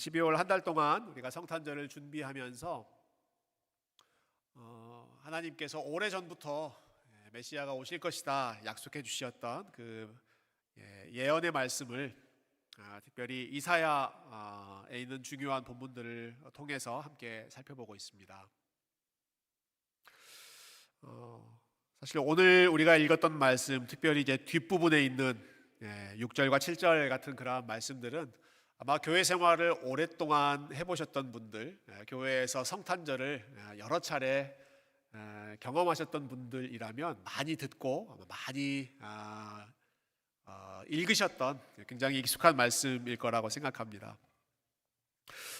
12월 한 달 동안 우리가 성탄절을 준비하면서 하나님께서 오래전부터 메시아가 오실 것이다 약속해 주셨던 그 예언의 말씀을 특별히 이사야에 있는 중요한 본문들을 통해서 함께 살펴보고 있습니다. 사실 오늘 우리가 읽었던 말씀, 특별히 이제 뒷부분에 있는 6절과 7절 같은 그러한 말씀들은 아마 교회 생활을 오랫동안 해보셨던 분들, 교회에서 성탄절을 여러 차례 경험하셨던 분들이라면 많이 듣고 많이 읽으셨던 굉장히 익숙한 말씀일 거라고 생각합니다.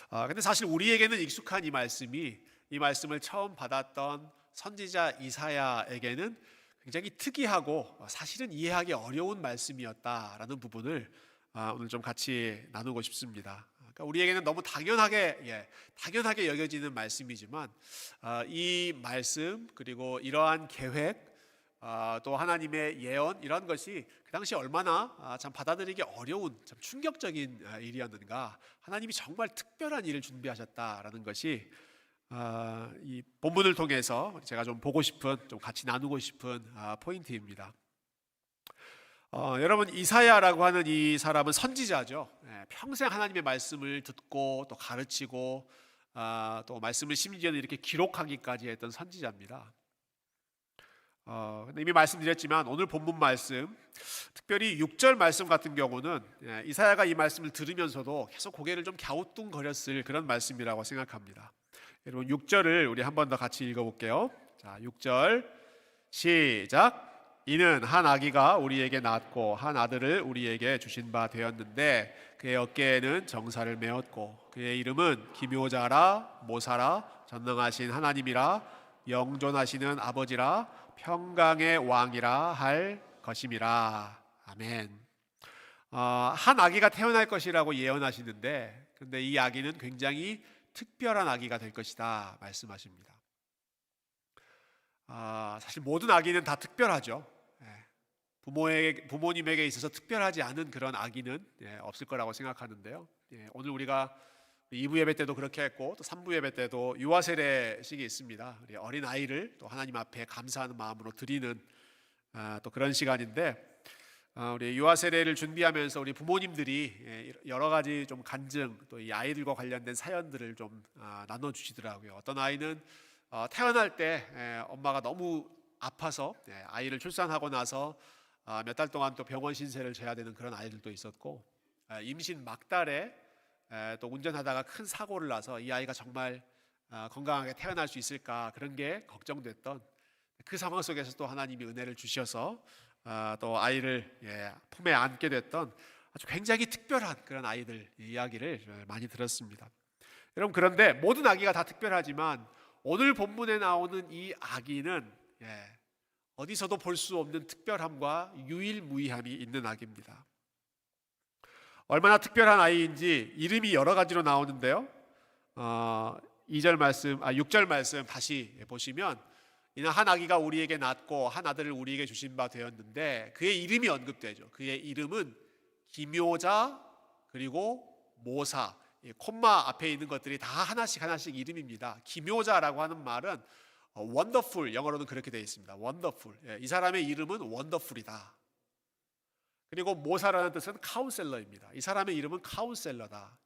근데 사실 우리에게는 익숙한 이 말씀을 처음 받았던 선지자 이사야에게는 굉장히 특이하고 사실은 이해하기 어려운 말씀이었다라는 부분을 오늘 좀 같이 나누고 싶습니다. 그러니까 우리에게는 너무 당연하게 여겨지는 말씀이지만 이 말씀 그리고 이러한 계획 또 하나님의 예언 이런 것이 그 당시 얼마나 참 받아들이기 어려운 참 충격적인 일이었는가, 하나님이 정말 특별한 일을 준비하셨다라는 것이 이 본문을 통해서 제가 좀 보고 싶은, 좀 같이 나누고 싶은 포인트입니다. 여러분, 이사야라고 하는 이 사람은 선지자죠. 평생 하나님의 말씀을 듣고 또 가르치고 또 말씀을 심지어는 이렇게 기록하기까지 했던 선지자입니다. 근데 이미 말씀드렸지만 오늘 본문 말씀, 특별히 6절 말씀 같은 경우는 이사야가 이 말씀을 들으면서도 계속 고개를 좀 갸우뚱거렸을 그런 말씀이라고 생각합니다. 여러분, 6절을 우리 한 번 더 같이 읽어볼게요. 자, 6절 시작. 이는 한 아기가 우리에게 낳았고 한 아들을 우리에게 주신 바 되었는데 그의 어깨에는 정사를 메었고 그의 이름은 기묘자라 모사라 전능하신 하나님이라 영존하시는 아버지라 평강의 왕이라 할 것임이라. 아멘. 한 아기가 태어날 것이라고 예언하시는데, 그런데 이 아기는 굉장히 특별한 아기가 될 것이다 말씀하십니다. 사실 모든 아기는 다 특별하죠. 부모님에게 있어서 특별하지 않은 그런 아기는 없을 거라고 생각하는데요. 오늘 우리가 2부 예배 때도 그렇게 했고 또 3부 예배 때도 유아 세례식이 있습니다. 우리 어린 아이를 또 하나님 앞에 감사하는 마음으로 드리는 또 그런 시간인데, 우리 유아 세례를 준비하면서 우리 부모님들이 여러 가지 좀 간증, 또 이 아이들과 관련된 사연들을 좀 나눠 주시더라고요. 어떤 아이는 태어날 때 엄마가 너무 아파서 아이를 출산하고 나서 몇 달 동안 또 병원 신세를 져야 되는 그런 아이들도 있었고, 임신 막달에 또 운전하다가 큰 사고를 나서 이 아이가 정말 건강하게 태어날 수 있을까, 그런 게 걱정됐던 그 상황 속에서 또 하나님이 은혜를 주셔서 또 아이를 품에 안게 됐던 아주 굉장히 특별한 그런 아이들 이야기를 많이 들었습니다. 여러분, 그런데 모든 아기가 다 특별하지만 오늘 본문에 나오는 이 아기는 어디서도 볼 수 없는 특별함과 유일무이함이 있는 아기입니다. 얼마나 특별한 아이인지 이름이 여러 가지로 나오는데요. 6절 말씀 다시 보시면, 이는 한 아기가 우리에게 낳고 한 아들을 우리에게 주신 바 되었는데 그의 이름이 언급되죠. 그의 이름은 기묘자 그리고 모사, 콤마 앞에 있는 것들이 다 하나씩 이름입니다. 기묘자라고 하는 말은 wonderful, 영어로는 그렇게 되어 있습니다. wonderful. 이 사람의 이름은 wonderful이다. 그리고 모사라는 뜻은 카운셀러입니다. 이 사람의 이름은 카운셀러다.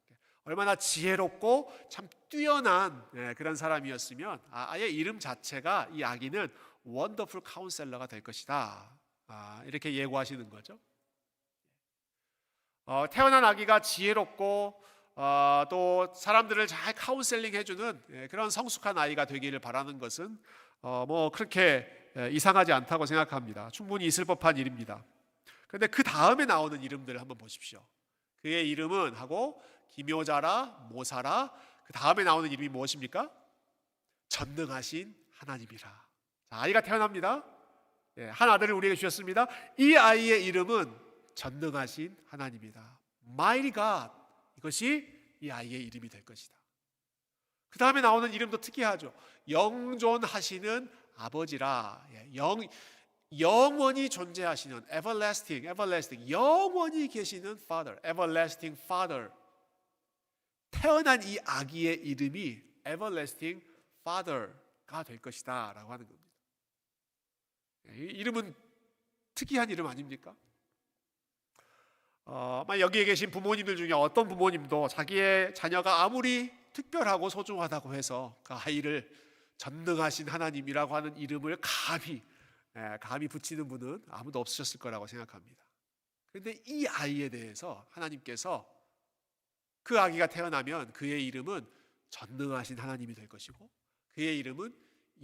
얼마나 지혜롭고 참 뛰어난 그런 사람이었으면 아예 이름 자체가, 이 아기는 원더풀 카운셀러가 될 것이다, 이렇게 예고하시는 거죠. 태어난 아기가 지혜롭고 또 사람들을 잘 카운셀링 해주는 그런 성숙한 아이가 되기를 바라는 것은 뭐 그렇게 이상하지 않다고 생각합니다. 충분히 있을 법한 일입니다. 그런데 그 다음에 나오는 이름들을 한번 보십시오. 그의 이름은 하고 기묘자라 모사라, 그 다음에 나오는 이름이 무엇입니까? 전능하신 하나님이라. 자, 아이가 태어납니다. 한 아들을 우리에게 주셨습니다. 이 아이의 이름은 전능하신 하나님이다. Mighty God. 이것이 이 아이의 이름이 될 것이다. 그 다음에 나오는 이름도 특이하죠. 영존하시는 아버지라. 영원히 존재하시는 everlasting, 영원히 계시는 Father, everlasting Father, 태어난 이 아기의 이름이 Everlasting Father가 될 것이다 라고 하는 겁니다. 이 이름은 특이한 이름 아닙니까? 여기에 계신 부모님들 중에 어떤 부모님도 자기의 자녀가 아무리 특별하고 소중하다고 해서 그 아이를 전능하신 하나님이라고 하는 이름을 감히 붙이는 분은 아무도 없으셨을 거라고 생각합니다. 그런데 이 아이에 대해서 하나님께서 그 아기가 태어나면 그의 이름은 전능하신 하나님이 될 것이고, 그의 이름은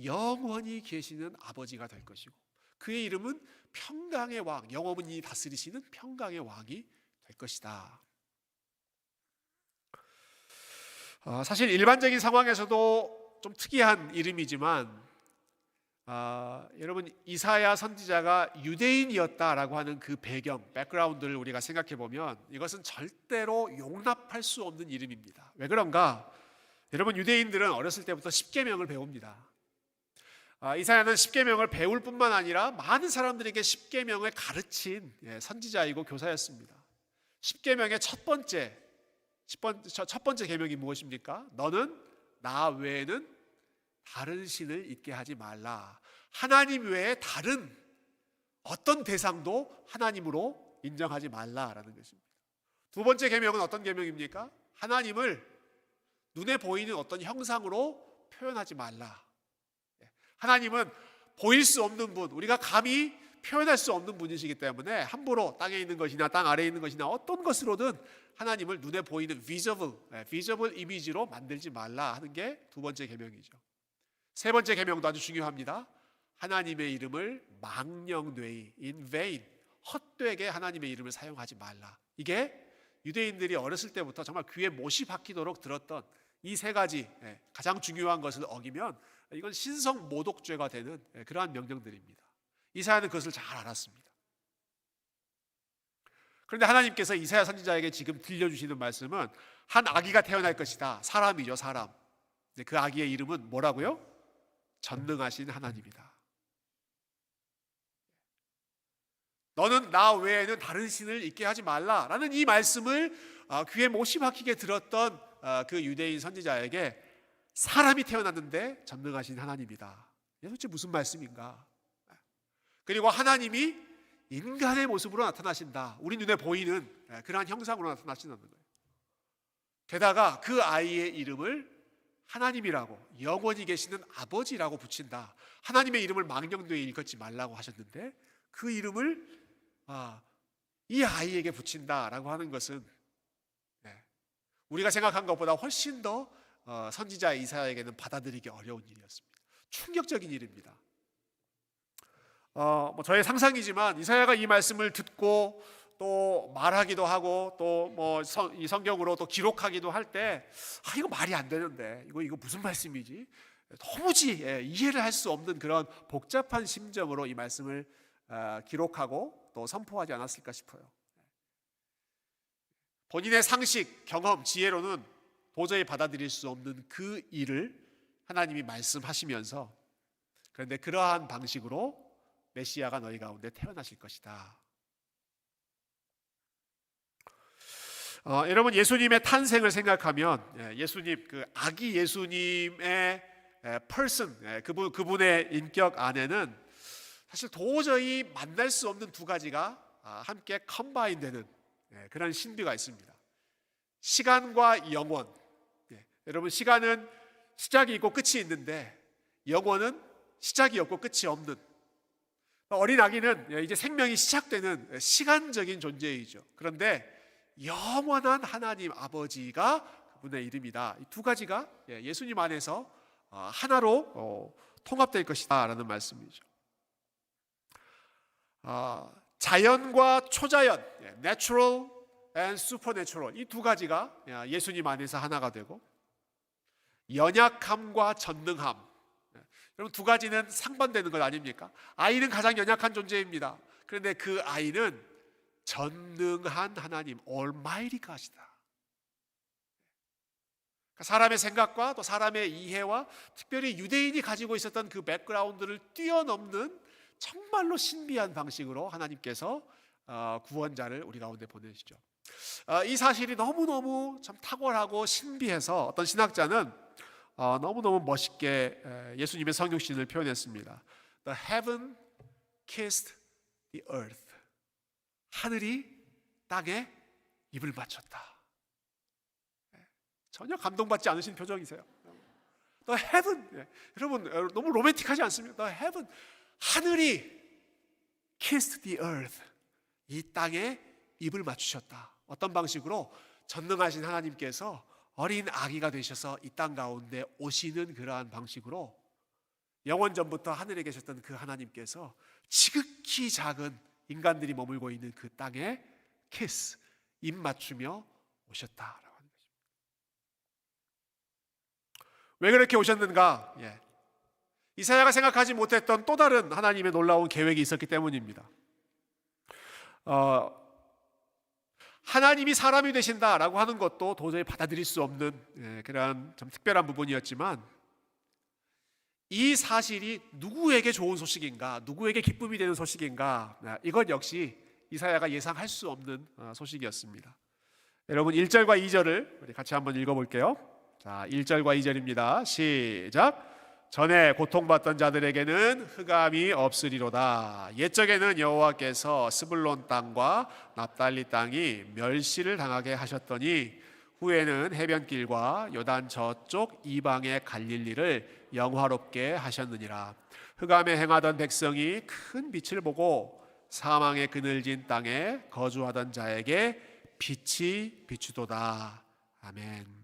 영원히 계시는 아버지가 될 것이고, 그의 이름은 평강의 왕, 영원히 다스리시는 평강의 왕이 될 것이다. 사실 일반적인 상황에서도 좀 특이한 이름이지만, 여러분 이사야 선지자가 유대인이었다라고 하는 그 배경, 백그라운드를 우리가 생각해 보면 이것은 절대로 용납할 수 없는 이름입니다. 왜 그런가? 여러분 유대인들은 어렸을 때부터 십계명을 배웁니다. 이사야는 십계명을 배울 뿐만 아니라 많은 사람들에게 십계명을 가르친 선지자이고 교사였습니다. 십계명의 첫 번째 계명이 무엇입니까? 너는 나 외에는 다른 신을 있게 하지 말라. 하나님 외에 다른 어떤 대상도 하나님으로 인정하지 말라라는 것입니다. 두 번째 계명은 어떤 계명입니까? 하나님을 눈에 보이는 어떤 형상으로 표현하지 말라. 하나님은 보일 수 없는 분, 우리가 감히 표현할 수 없는 분이시기 때문에 함부로 땅에 있는 것이나 땅 아래에 있는 것이나 어떤 것으로든 하나님을 눈에 보이는 visible 이미지로 만들지 말라 하는 게 두 번째 계명이죠. 세 번째 계명도 아주 중요합니다. 하나님의 이름을 망령되이, in vain, 헛되게 하나님의 이름을 사용하지 말라. 이게 유대인들이 어렸을 때부터 정말 귀에 못이 박히도록 들었던 이 세 가지 가장 중요한 것을 어기면 이건 신성 모독죄가 되는 그러한 명령들입니다. 이사야는 그것을 잘 알았습니다. 그런데 하나님께서 이사야 선지자에게 지금 들려주시는 말씀은 한 아기가 태어날 것이다. 사람이죠, 사람. 그 아기의 이름은 뭐라고요? 전능하신 하나님이다. 너는 나 외에는 다른 신을 있게 하지 말라라는 이 말씀을 귀에 못이 박히게 들었던 그 유대인 선지자에게 사람이 태어났는데 전능하신 하나님이다. 이게 도대체 무슨 말씀인가? 그리고 하나님이 인간의 모습으로 나타나신다. 우리 눈에 보이는 그러한 형상으로 나타나신다는 거예요. 게다가 그 아이의 이름을 하나님이라고, 영원히 계시는 아버지라고 붙인다. 하나님의 이름을 망령되이 일컫지 말라고 하셨는데 그 이름을 이 아이에게 붙인다라고 하는 것은 우리가 생각한 것보다 훨씬 더 선지자 이사야에게는 받아들이기 어려운 일이었습니다. 충격적인 일입니다. 저의 상상이지만 이사야가 이 말씀을 듣고 또 말하기도 하고 또 이 성경으로 또 기록하기도 할 때 이거 말이 안 되는데 이거 무슨 말씀이지? 도무지 이해를 할 수 없는 그런 복잡한 심정으로 이 말씀을 기록하고 또 선포하지 않았을까 싶어요. 본인의 상식, 경험, 지혜로는 도저히 받아들일 수 없는 그 일을 하나님이 말씀하시면서, 그런데 그러한 방식으로 메시아가 너희 가운데 태어나실 것이다. 여러분 예수님의 탄생을 생각하면 예수님, 그 아기 예수님의 person, 그분의 인격 안에는 사실 도저히 만날 수 없는 두 가지가 함께 컴바인되는 그런 신비가 있습니다. 시간과 영원. 여러분 시간은 시작이 있고 끝이 있는데 영원은 시작이 없고 끝이 없는, 어린 아기는 이제 생명이 시작되는 시간적인 존재이죠. 그런데 영원한 하나님 아버지가 그분의 이름이다. 이 두 가지가 예수님 안에서 하나로 통합될 것이다 라는 말씀이죠. 자연과 초자연, natural and supernatural, 이 두 가지가 예수님 안에서 하나가 되고, 연약함과 전능함, 여러분 두 가지는 상반되는 것 아닙니까? 아이는 가장 연약한 존재입니다. 그런데 그 아이는 전능한 하나님, Almighty God이다. 사람의 생각과 또 사람의 이해와 특별히 유대인이 가지고 있었던 그 백그라운드를 뛰어넘는 정말로 신비한 방식으로 하나님께서 구원자를 우리 가운데 보내시죠. 이 사실이 너무너무 참 탁월하고 신비해서 어떤 신학자는 너무너무 멋있게 예수님의 성육신을 표현했습니다. The heaven kissed the earth. 하늘이 땅에 입을 맞췄다. 전혀 감동받지 않으신 표정이세요. The heaven. 여러분 너무 로맨틱하지 않습니까? The heaven. 하늘이 kissed the earth. 이 땅에 입을 맞추셨다. 어떤 방식으로? 전능하신 하나님께서 어린 아기가 되셔서 이 땅 가운데 오시는 그러한 방식으로 영원 전부터 하늘에 계셨던 그 하나님께서 지극히 작은 인간들이 머물고 있는 그 땅에 키스, 입 맞추며 오셨다라고 하는 것입니다. 왜 그렇게 오셨는가? 이사야가 생각하지 못했던 또 다른 하나님의 놀라운 계획이 있었기 때문입니다. 하나님이 사람이 되신다라고 하는 것도 도저히 받아들일 수 없는 그러한 좀 특별한 부분이었지만, 이 사실이 누구에게 좋은 소식인가, 누구에게 기쁨이 되는 소식인가, 이것 역시 이사야가 예상할 수 없는 소식이었습니다. 여러분 1절과 2절을 우리 같이 한번 읽어볼게요. 자, 1절과 2절입니다. 시작. 전에 고통받던 자들에게는 흑암이 없으리로다. 옛적에는 여호와께서 스불론 땅과 납달리 땅이 멸시를 당하게 하셨더니 후에는 해변길과 요단 저쪽 이방의 갈릴리를 영화롭게 하셨느니라. 흑암에 행하던 백성이 큰 빛을 보고 사망의 그늘진 땅에 거주하던 자에게 빛이 비추도다. 아멘.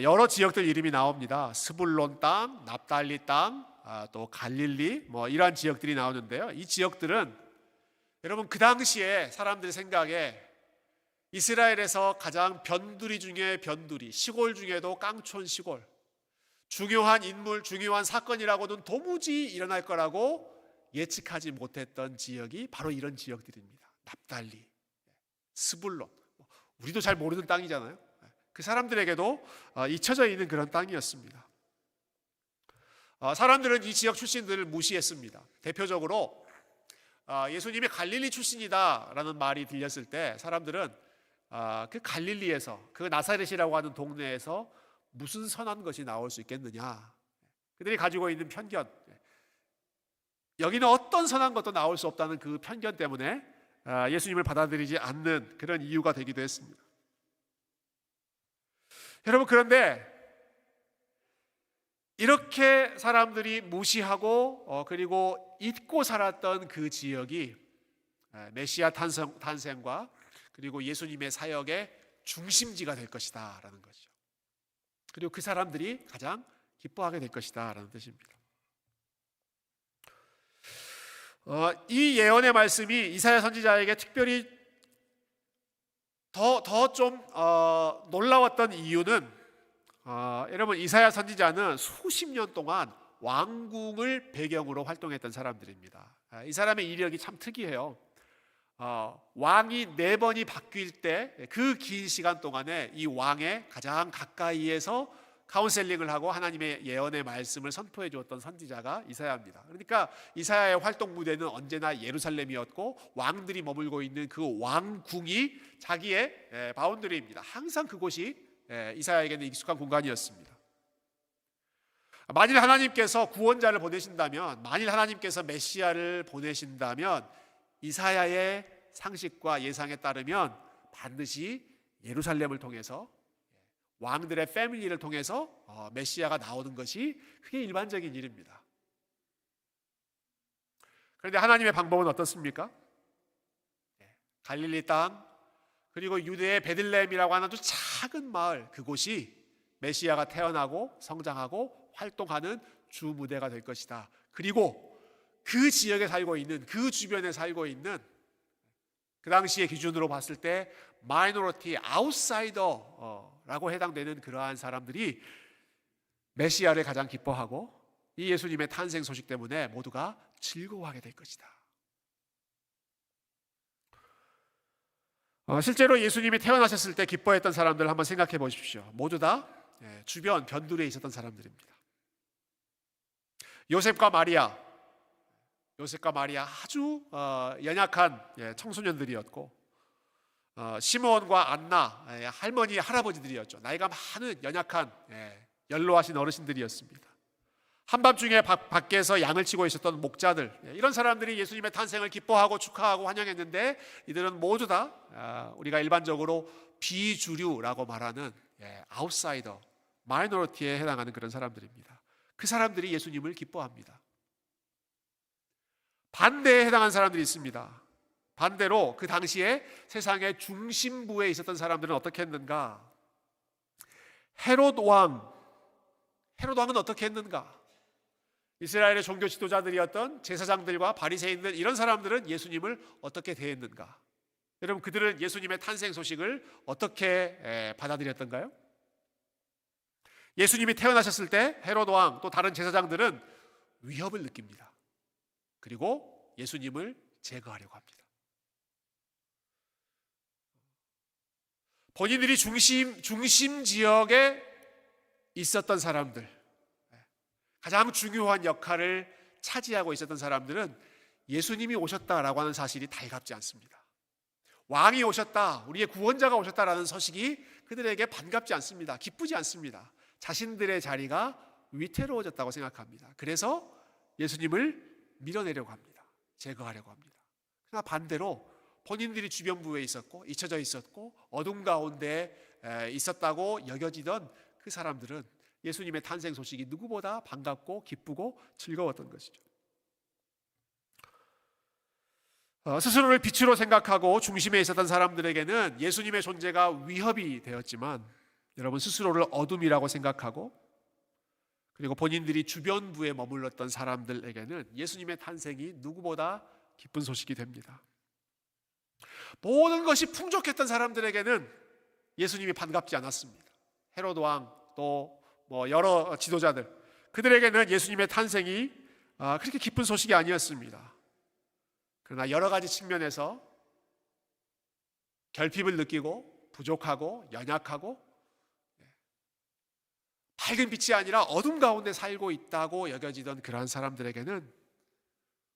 여러 지역들 이름이 나옵니다. 스불론 땅, 납달리 땅, 또 갈릴리 이러한 지역들이 나오는데요. 이 지역들은 여러분 그 당시에 사람들 생각에 이스라엘에서 가장 변두리 중에 변두리, 시골 중에도 깡촌 시골, 중요한 인물, 중요한 사건이라고는 도무지 일어날 거라고 예측하지 못했던 지역이 바로 이런 지역들입니다. 납달리, 스불론, 우리도 잘 모르는 땅이잖아요. 그 사람들에게도 잊혀져 있는 그런 땅이었습니다. 사람들은 이 지역 출신들을 무시했습니다. 대표적으로 예수님이 갈릴리 출신이다라는 말이 들렸을 때 사람들은 그 갈릴리에서, 그 나사렛이라고 하는 동네에서 무슨 선한 것이 나올 수 있겠느냐, 그들이 가지고 있는 편견, 여기는 어떤 선한 것도 나올 수 없다는 그 편견 때문에 예수님을 받아들이지 않는 그런 이유가 되기도 했습니다. 여러분, 그런데 이렇게 사람들이 무시하고 그리고 잊고 살았던 그 지역이 메시아 탄생과 그리고 예수님의 사역의 중심지가 될 것이다 라는 거죠. 그리고 그 사람들이 가장 기뻐하게 될 것이다 라는 뜻입니다. 이 예언의 말씀이 이사야 선지자에게 특별히 더 좀 놀라웠던 이유는 여러분 이사야 선지자는 수십 년 동안 왕궁을 배경으로 활동했던 사람들입니다. 이 사람의 이력이 참 특이해요. 왕이 4번이 바뀔 때 그 긴 시간 동안에 이 왕의 가장 가까이에서 카운셀링을 하고 하나님의 예언의 말씀을 선포해 주었던 선지자가 이사야입니다. 그러니까 이사야의 활동 무대는 언제나 예루살렘이었고 왕들이 머물고 있는 그 왕궁이 자기의 바운더리입니다. 항상 그곳이 이사야에게는 익숙한 공간이었습니다. 만일 하나님께서 구원자를 보내신다면, 만일 하나님께서 메시아를 보내신다면 이사야의 상식과 예상에 따르면 반드시 예루살렘을 통해서, 왕들의 패밀리를 통해서 메시아가 나오는 것이 그게 일반적인 일입니다. 그런데 하나님의 방법은 어떻습니까? 갈릴리 땅, 그리고 유대의 베들레헴이라고 하는 아주 작은 마을, 그곳이 메시아가 태어나고 성장하고 활동하는 주 무대가 될 것이다. 그리고 그 지역에 살고 있는, 그 주변에 살고 있는, 그 당시의 기준으로 봤을 때 마이너리티, 아웃사이더라고 해당되는 그러한 사람들이 메시아를 가장 기뻐하고 이 예수님의 탄생 소식 때문에 모두가 즐거워하게 될 것이다. 실제로 예수님이 태어나셨을 때 기뻐했던 사람들 한번 생각해 보십시오. 모두 다 주변 변두리에 있었던 사람들입니다. 요셉과 마리아 아주 연약한 청소년들이었고, 시므온과 안나, 할머니 할아버지들이었죠. 나이가 많은 연약한 연로하신 어르신들이었습니다. 한밤중에 밖에서 양을 치고 있었던 목자들, 이런 사람들이 예수님의 탄생을 기뻐하고 축하하고 환영했는데 이들은 모두 다 우리가 일반적으로 비주류라고 말하는 아웃사이더, 마이너리티에 해당하는 그런 사람들입니다. 그 사람들이 예수님을 기뻐합니다. 반대에 해당한 사람들이 있습니다. 반대로 그 당시에 세상의 중심부에 있었던 사람들은 어떻게 했는가? 헤롯 왕은 어떻게 했는가? 이스라엘의 종교 지도자들이었던 제사장들과 바리새인들, 이런 사람들은 예수님을 어떻게 대했는가? 여러분, 그들은 예수님의 탄생 소식을 어떻게 받아들였던가요? 예수님이 태어나셨을 때 헤롯 왕 또 다른 제사장들은 위협을 느낍니다. 그리고 예수님을 제거하려고 합니다. 본인들이 중심 지역에 있었던 사람들, 가장 중요한 역할을 차지하고 있었던 사람들은 예수님이 오셨다라고 하는 사실이 달갑지 않습니다. 왕이 오셨다, 우리의 구원자가 오셨다라는 소식이 그들에게 반갑지 않습니다. 기쁘지 않습니다. 자신들의 자리가 위태로워졌다고 생각합니다. 그래서 예수님을 밀어내려고 합니다. 제거하려고 합니다. 그러나 반대로 본인들이 주변부에 있었고 잊혀져 있었고 어둠 가운데 있었다고 여겨지던 그 사람들은 예수님의 탄생 소식이 누구보다 반갑고 기쁘고 즐거웠던 것이죠. 스스로를 빛으로 생각하고 중심에 있었던 사람들에게는 예수님의 존재가 위협이 되었지만, 여러분, 스스로를 어둠이라고 생각하고 그리고 본인들이 주변부에 머물렀던 사람들에게는 예수님의 탄생이 누구보다 기쁜 소식이 됩니다. 모든 것이 풍족했던 사람들에게는 예수님이 반갑지 않았습니다. 헤롯 왕 또 여러 지도자들, 그들에게는 예수님의 탄생이 그렇게 기쁜 소식이 아니었습니다. 그러나 여러 가지 측면에서 결핍을 느끼고 부족하고 연약하고 밝은 빛이 아니라 어둠 가운데 살고 있다고 여겨지던 그러한 사람들에게는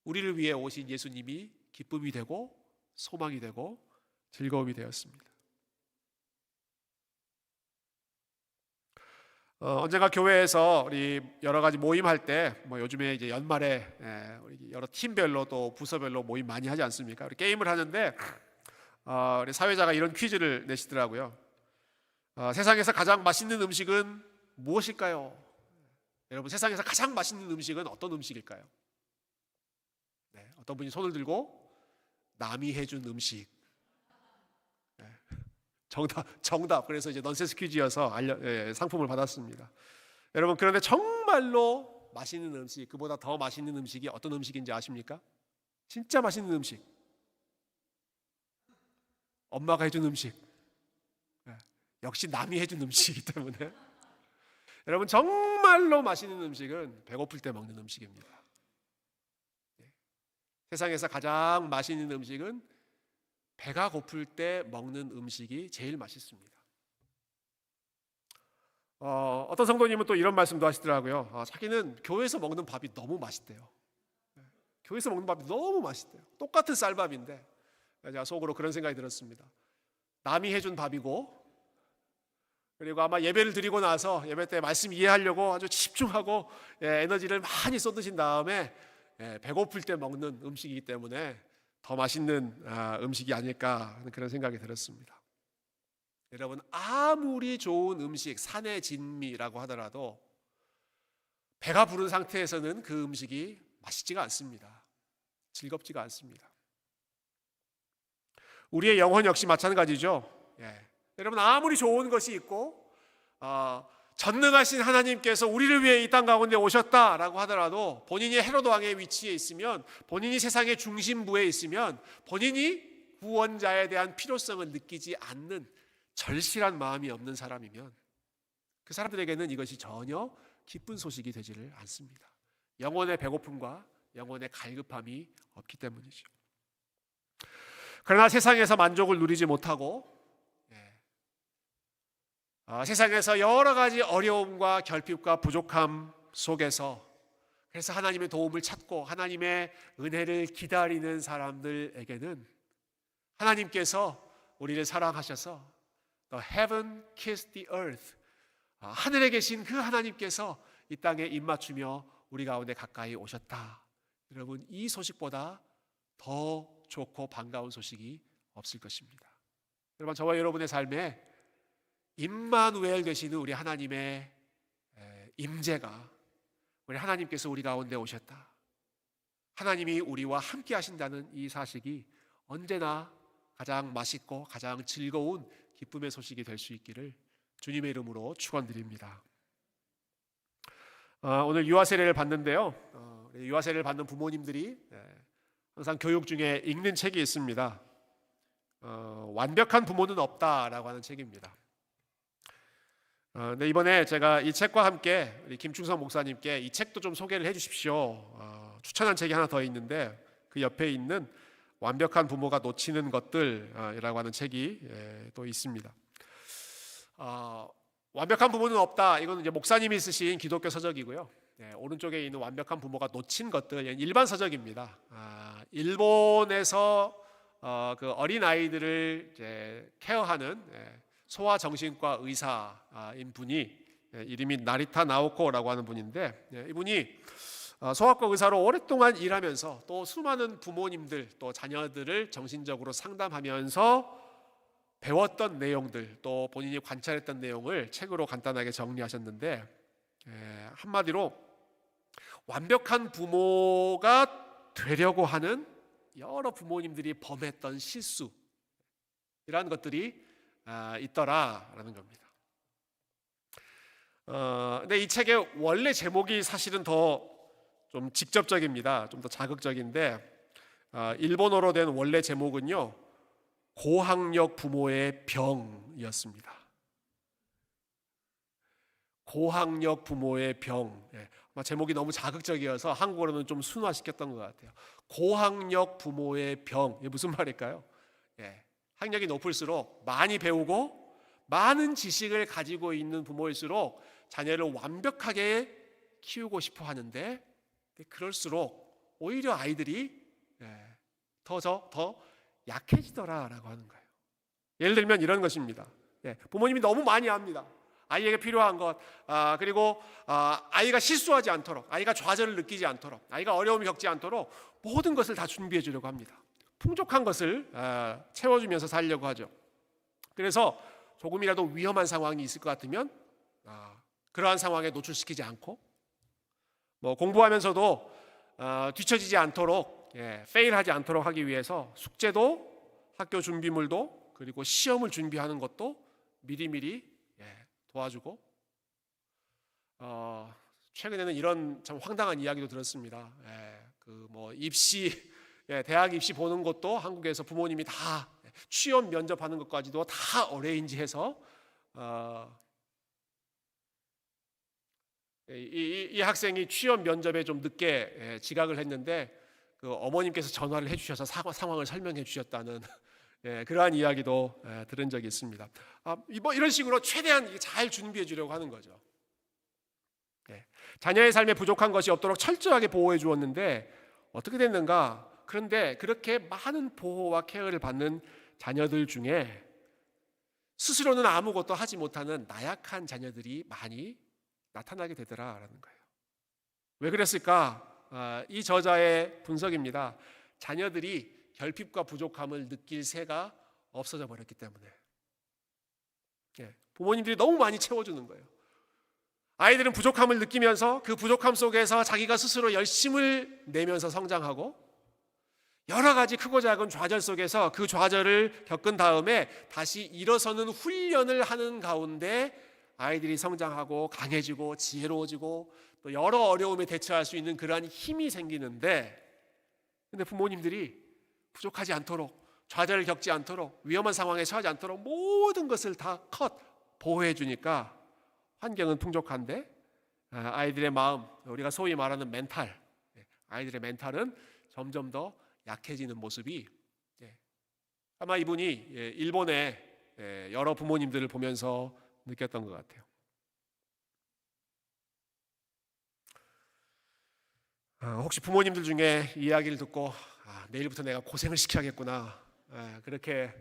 우리를 위해 오신 예수님이 기쁨이 되고 소망이 되고 즐거움이 되었습니다. 언젠가 교회에서 우리 여러 가지 모임할 때, 요즘에 이제 연말에 우리 여러 팀별로 또 부서별로 모임 많이 하지 않습니까? 우리 게임을 하는데 우리 사회자가 이런 퀴즈를 내시더라고요. 세상에서 가장 맛있는 음식은 무엇일까요? 여러분, 세상에서 가장 맛있는 음식은 어떤 음식일까요? 어떤 분이 손을 들고 남이 해준 음식. 정답. 그래서 이제 넌센스 퀴즈여서 상품을 받았습니다. 여러분, 그런데 정말로 맛있는 음식, 그보다 더 맛있는 음식이 어떤 음식인지 아십니까? 진짜 맛있는 음식, 엄마가 해준 음식, 역시 남이 해준 음식이기 때문에 여러분, 정말로 맛있는 음식은 배고플 때 먹는 음식입니다. 세상에서 가장 맛있는 음식은 배가 고플 때 먹는 음식이 제일 맛있습니다. 어떤 성도님은 또 이런 말씀도 하시더라고요. 자기는 교회에서 먹는 밥이 너무 맛있대요. 교회에서 먹는 밥이 너무 맛있대요. 똑같은 쌀밥인데 제가 속으로 그런 생각이 들었습니다. 남이 해준 밥이고, 그리고 아마 예배를 드리고 나서 예배 때 말씀 이해하려고 아주 집중하고 에너지를 많이 쏟으신 다음에 배고플 때 먹는 음식이기 때문에 더 맛있는 음식이 아닐까 하는 그런 생각이 들었습니다. 여러분, 아무리 좋은 음식, 산의 진미라고 하더라도 배가 부른 상태에서는 그 음식이 맛있지가 않습니다. 즐겁지가 않습니다. 우리의 영혼 역시 마찬가지죠. 여러분, 아무리 좋은 것이 있고 전능하신 하나님께서 우리를 위해 이 땅 가운데 오셨다라고 하더라도 본인이 헤롯 왕의 위치에 있으면, 본인이 세상의 중심부에 있으면, 본인이 구원자에 대한 필요성을 느끼지 않는 절실한 마음이 없는 사람이면 그 사람들에게는 이것이 전혀 기쁜 소식이 되지를 않습니다. 영혼의 배고픔과 영혼의 갈급함이 없기 때문이죠. 그러나 세상에서 만족을 누리지 못하고 세상에서 여러 가지 어려움과 결핍과 부족함 속에서, 그래서 하나님의 도움을 찾고 하나님의 은혜를 기다리는 사람들에게는 하나님께서 우리를 사랑하셔서 The heaven kissed the earth. 하늘에 계신 그 하나님께서 이 땅에 입맞추며 우리 가운데 가까이 오셨다. 여러분, 이 소식보다 더 좋고 반가운 소식이 없을 것입니다. 여러분, 저와 여러분의 삶에 임마누엘 되시는 우리 하나님의 임재가, 우리 하나님께서 우리 가운데 오셨다, 하나님이 우리와 함께 하신다는 이 사실이 언제나 가장 맛있고 가장 즐거운 기쁨의 소식이 될 수 있기를 주님의 이름으로 축원드립니다. 오늘 유아 세례를 받는데요, 유아 세례를 받는 부모님들이 항상 교육 중에 읽는 책이 있습니다. 완벽한 부모는 없다라고 하는 책입니다. 네, 이번에 제가 이 책과 함께 우리 김충성 목사님께 이 책도 좀 소개를 해주십시오. 추천한 책이 하나 더 있는데 그 옆에 있는 완벽한 부모가 놓치는 것들이라고 하는 책이 또 있습니다. 완벽한 부모는 없다. 이거는 이제 목사님이 쓰신 기독교 서적이고요. 오른쪽에 있는 완벽한 부모가 놓친 것들, 일반 서적입니다. 일본에서 그 어린 아이들을 이제 케어하는 소아정신과 의사인 분이, 이름이 나리타 나오코라고 하는 분인데, 이분이 소아과 의사로 오랫동안 일하면서 또 수많은 부모님들 또 자녀들을 정신적으로 상담하면서 배웠던 내용들, 또 본인이 관찰했던 내용을 책으로 간단하게 정리하셨는데, 한마디로 완벽한 부모가 되려고 하는 여러 부모님들이 범했던 실수, 이러한 것들이 있더라라는 겁니다. 근데 이 책의 원래 제목이 사실은 더 좀 직접적입니다. 좀 더 자극적인데, 일본어로 된 원래 제목은요, 고학력 부모의 병이었습니다. 고학력 부모의 병. 제목이 너무 자극적이어서 한국어로는 좀 순화시켰던 것 같아요. 고학력 부모의 병. 이게 무슨 말일까요? 학력이 높을수록 많이 배우고 많은 지식을 가지고 있는 부모일수록 자녀를 완벽하게 키우고 싶어 하는데, 그럴수록 오히려 아이들이 더 약해지더라라고 하는 거예요. 예를 들면 이런 것입니다. 부모님이 너무 많이 합니다. 아이에게 필요한 것, 그리고 아이가 실수하지 않도록, 아이가 좌절을 느끼지 않도록, 아이가 어려움을 겪지 않도록 모든 것을 다 준비해 주려고 합니다. 풍족한 것을 채워주면서 살려고 하죠. 그래서 조금이라도 위험한 상황이 있을 것 같으면 그러한 상황에 노출시키지 않고, 공부하면서도 뒤처지지 않도록, 페일하지 않도록 하기 위해서 숙제도, 학교 준비물도, 그리고 시험을 준비하는 것도 미리미리 도와주고, 최근에는 이런 참 황당한 이야기도 들었습니다. 입시, 대학 입시 보는 것도 한국에서 부모님이 다 취업 면접하는 것까지도 다 어레인지해서 이 학생이 취업 면접에 좀 늦게 지각을 했는데 그 어머님께서 전화를 해주셔서 상황을 설명해 주셨다는 그러한 이야기도 들은 적이 있습니다. 이런 식으로 최대한 잘 준비해 주려고 하는 거죠. 자녀의 삶에 부족한 것이 없도록 철저하게 보호해 주었는데 어떻게 됐는가? 그런데 그렇게 많은 보호와 케어를 받는 자녀들 중에 스스로는 아무것도 하지 못하는 나약한 자녀들이 많이 나타나게 되더라라는 거예요. 왜 그랬을까? 이 저자의 분석입니다. 자녀들이 결핍과 부족함을 느낄 새가 없어져 버렸기 때문에. 부모님들이 너무 많이 채워주는 거예요. 아이들은 부족함을 느끼면서 그 부족함 속에서 자기가 스스로 열심을 내면서 성장하고, 여러 가지 크고 작은 좌절 속에서 그 좌절을 겪은 다음에 다시 일어서는 훈련을 하는 가운데 아이들이 성장하고 강해지고 지혜로워지고 또 여러 어려움에 대처할 수 있는 그러한 힘이 생기는데, 근데 부모님들이 부족하지 않도록, 좌절을 겪지 않도록, 위험한 상황에 처하지 않도록 모든 것을 다 보호해 주니까 환경은 풍족한데 아이들의 마음, 우리가 소위 말하는 멘탈, 아이들의 멘탈은 점점 더 약해지는 모습이, 아마 이분이 일본의 여러 부모님들을 보면서 느꼈던 것 같아요. 혹시 부모님들 중에 이 이야기를 듣고 내일부터 내가 고생을 시켜야겠구나, 그렇게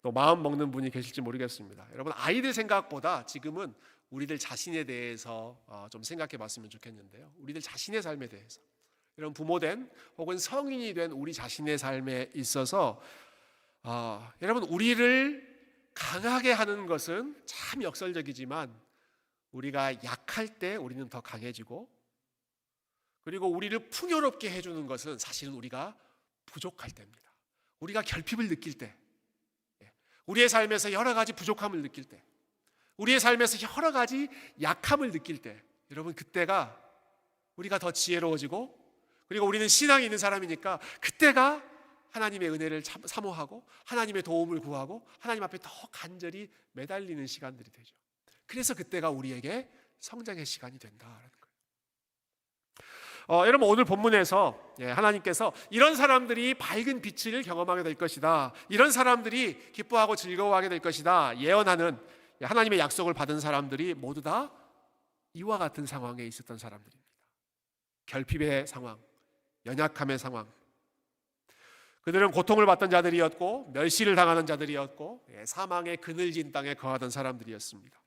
또 마음 먹는 분이 계실지 모르겠습니다. 여러분, 아이들 생각보다 지금은 우리들 자신에 대해서 좀 생각해 봤으면 좋겠는데요. 우리들 자신의 삶에 대해서, 이런 부모된 혹은 성인이 된 우리 자신의 삶에 있어서 여러분, 우리를 강하게 하는 것은 참 역설적이지만 우리가 약할 때 우리는 더 강해지고, 그리고 우리를 풍요롭게 해주는 것은 사실은 우리가 부족할 때입니다. 우리가 결핍을 느낄 때, 우리의 삶에서 여러 가지 부족함을 느낄 때, 우리의 삶에서 여러 가지 약함을 느낄 때, 여러분, 그때가 우리가 더 지혜로워지고, 그리고 우리는 신앙이 있는 사람이니까 그때가 하나님의 은혜를 사모하고 하나님의 도움을 구하고 하나님 앞에 더 간절히 매달리는 시간들이 되죠. 그래서 그때가 우리에게 성장의 시간이 된다라는 거예요. 여러분, 오늘 본문에서 하나님께서 이런 사람들이 밝은 빛을 경험하게 될 것이다, 이런 사람들이 기뻐하고 즐거워하게 될 것이다 예언하는 하나님의 약속을 받은 사람들이 모두 다 이와 같은 상황에 있었던 사람들입니다. 결핍의 상황, 연약함의 상황, 그들은 고통을 받던 자들이었고 멸시를 당하는 자들이었고 사망의 그늘진 땅에 거하던 사람들이었습니다.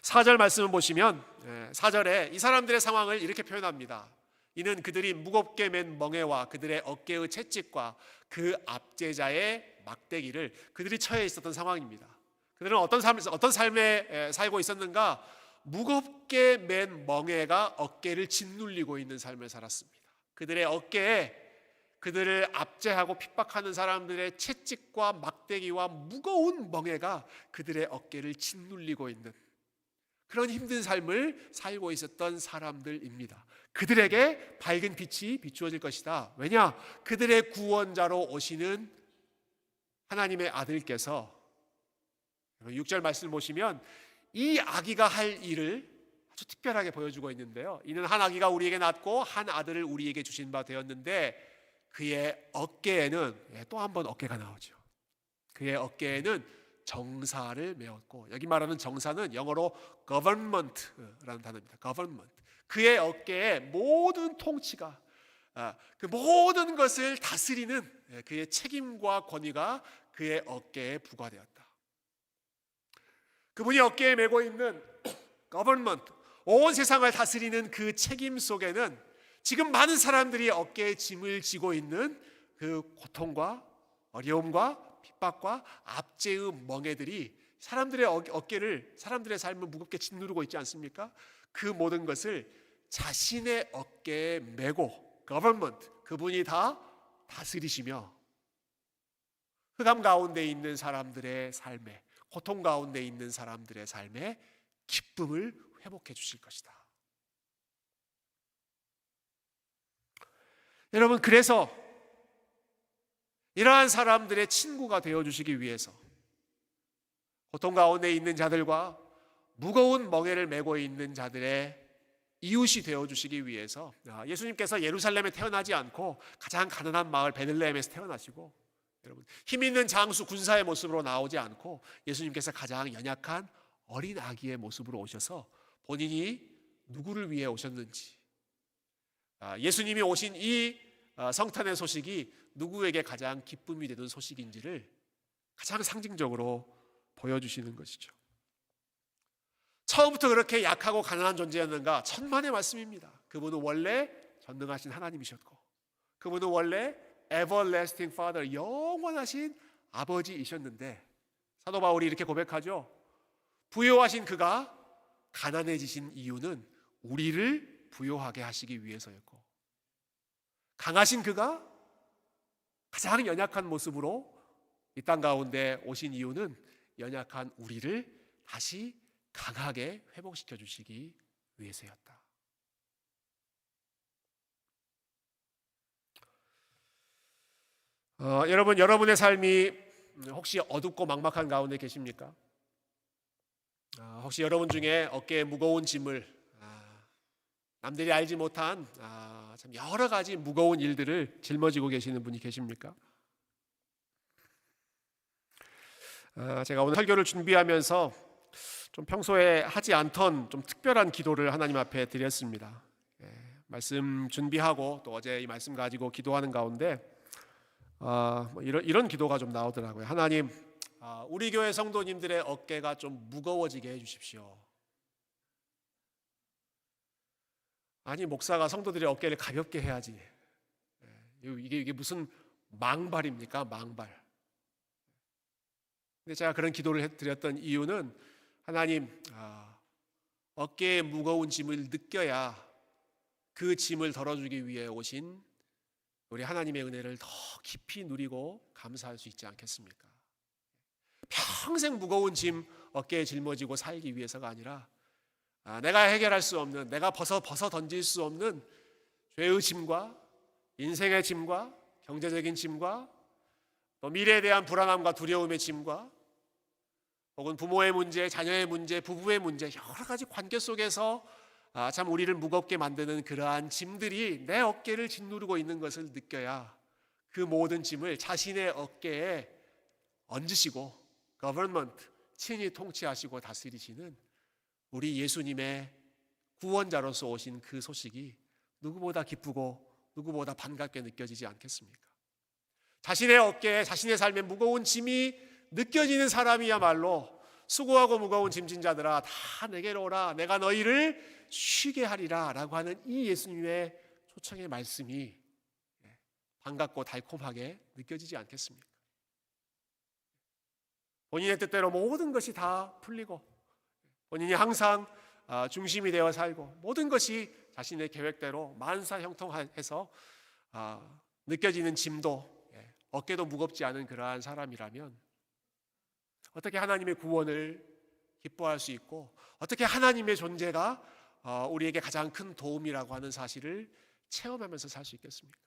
4절 말씀을 보시면 4절에 이 사람들의 상황을 이렇게 표현합니다. 이는 그들이 무겁게 맨 멍에와 그들의 어깨의 채찍과 그 압제자의 막대기를 그들이 처해 있었던 상황입니다. 그들은 어떤 삶에 살고 있었는가? 무겁게 맨 멍에가 어깨를 짓눌리고 있는 삶을 살았습니다. 그들의 어깨에 그들을 압제하고 핍박하는 사람들의 채찍과 막대기와 무거운 멍에가 그들의 어깨를 짓눌리고 있는 그런 힘든 삶을 살고 있었던 사람들입니다. 그들에게 밝은 빛이 비추어질 것이다. 왜냐? 그들의 구원자로 오시는 하나님의 아들께서, 6절 말씀을 보시면 이 아기가 할 일을 아주 특별하게 보여주고 있는데요. 이는 한 아기가 우리에게 낳고 한 아들을 우리에게 주신 바 되었는데 그의 어깨에는, 또 한 번 어깨가 나오죠. 그의 어깨에는 정사를 메었고, 여기 말하는 정사는 영어로 government라는 단어입니다. government. 그의 어깨에 모든 통치가, 그 모든 것을 다스리는 그의 책임과 권위가 그의 어깨에 부과되었다. 그분이 어깨에 메고 있는 government, 온 세상을 다스리는 그 책임 속에는 지금 많은 사람들이 어깨에 짐을 지고 있는 그 고통과 어려움과 핍박과 압제의 멍에들이 사람들의 어깨를, 사람들의 삶을 무겁게 짓누르고 있지 않습니까? 그 모든 것을 자신의 어깨에 메고 government, 그분이 다 다스리시며 흑암 가운데 있는 사람들의 삶에, 고통 가운데 있는 사람들의 삶에 기쁨을 회복해 주실 것이다. 여러분, 그래서 이러한 사람들의 친구가 되어주시기 위해서, 고통 가운데 있는 자들과 무거운 멍에를 메고 있는 자들의 이웃이 되어주시기 위해서 예수님께서 예루살렘에 태어나지 않고 가장 가난한 마을 베들레헴에서 태어나시고, 여러분, 힘 있는 장수 군사의 모습으로 나오지 않고 예수님께서 가장 연약한 어린 아기의 모습으로 오셔서 본인이 누구를 위해 오셨는지, 예수님이 오신 이 성탄의 소식이 누구에게 가장 기쁨이 되는 소식인지를 가장 상징적으로 보여주시는 것이죠. 처음부터 그렇게 약하고 가난한 존재였는가? 천만의 말씀입니다. 그분은 원래 전능하신 하나님이셨고, 그분은 원래 everlasting Father, 영원하신 아버지이셨는데, 사도 바울이 이렇게 고백하죠. 부요하신 그가 가난해지신 이유는 우리를 부요하게 하시기 위해서였고, 강하신 그가 가장 연약한 모습으로 이 땅 가운데 오신 이유는 연약한 우리를 다시 강하게 회복시켜 주시기 위해서였다. 여러분, 여러분의 삶이 혹시 어둡고 막막한 가운데 계십니까? 혹시 여러분 중에 어깨에 무거운 짐을, 남들이 알지 못한 참 여러 가지 무거운 일들을 짊어지고 계시는 분이 계십니까? 제가 오늘 설교를 준비하면서 좀 평소에 하지 않던 좀 특별한 기도를 하나님 앞에 드렸습니다. 말씀 준비하고 또 어제 이 말씀 가지고 기도하는 가운데 뭐 이런 기도가 좀 나오더라고요. 하나님, 우리 교회 성도님들의 어깨가 좀 무거워지게 해주십시오. 아니, 목사가 성도들의 어깨를 가볍게 해야지. 이게 무슨 망발입니까? 망발. 근데 제가 그런 기도를 드렸던 이유는 하나님, 어깨에 무거운 짐을 느껴야 그 짐을 덜어주기 위해 오신 우리 하나님의 은혜를 더 깊이 누리고 감사할 수 있지 않겠습니까? 평생 무거운 짐 어깨에 짊어지고 살기 위해서가 아니라 내가 해결할 수 없는, 내가 벗어 던질 수 없는 죄의 짐과 인생의 짐과 경제적인 짐과 또 미래에 대한 불안함과 두려움의 짐과 혹은 부모의 문제, 자녀의 문제, 부부의 문제, 여러 가지 관계 속에서 참 우리를 무겁게 만드는 그러한 짐들이 내 어깨를 짓누르고 있는 것을 느껴야 그 모든 짐을 자신의 어깨에 얹으시고 government, 친히 통치하시고 다스리시는 우리 예수님의 구원자로서 오신 그 소식이 누구보다 기쁘고 누구보다 반갑게 느껴지지 않겠습니까? 자신의 어깨에 자신의 삶에 무거운 짐이 느껴지는 사람이야말로 수고하고 무거운 짐진 자들아 다 내게로 오라 내가 너희를 쉬게 하리라 라고 하는 이 예수님의 초청의 말씀이 반갑고 달콤하게 느껴지지 않겠습니까? 본인의 뜻대로 모든 것이 다 풀리고 본인이 항상 중심이 되어 살고 모든 것이 자신의 계획대로 만사형통해서 느껴지는 짐도 어깨도 무겁지 않은 그러한 사람이라면 어떻게 하나님의 구원을 기뻐할 수 있고 어떻게 하나님의 존재가 우리에게 가장 큰 도움이라고 하는 사실을 체험하면서 살 수 있겠습니까?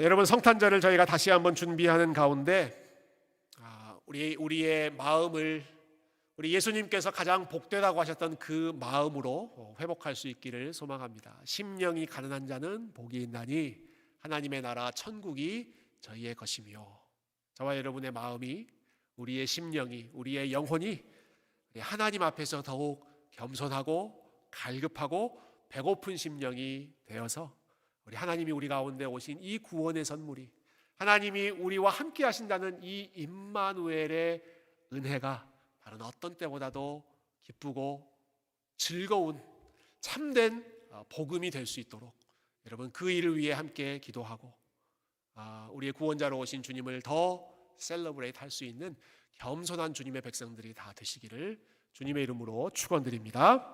여러분, 성탄절을 저희가 다시 한번 준비하는 가운데 우리의 마음을 우리 예수님께서 가장 복되다고 하셨던 그 마음으로 회복할 수 있기를 소망합니다. 심령이 가난한 자는 복이 있나니 하나님의 나라 천국이 저희의 것이며, 저와 여러분의 마음이, 우리의 심령이, 우리의 영혼이 하나님 앞에서 더욱 겸손하고 갈급하고 배고픈 심령이 되어서 우리 하나님이 우리 가운데 오신 이 구원의 선물이, 하나님이 우리와 함께 하신다는 이 임마누엘의 은혜가 다른 어떤 때보다도 기쁘고 즐거운 참된 복음이 될 수 있도록 여러분 그 일을 위해 함께 기도하고 우리의 구원자로 오신 주님을 더 셀러브레이트 할 수 있는 겸손한 주님의 백성들이 다 되시기를 주님의 이름으로 축원드립니다.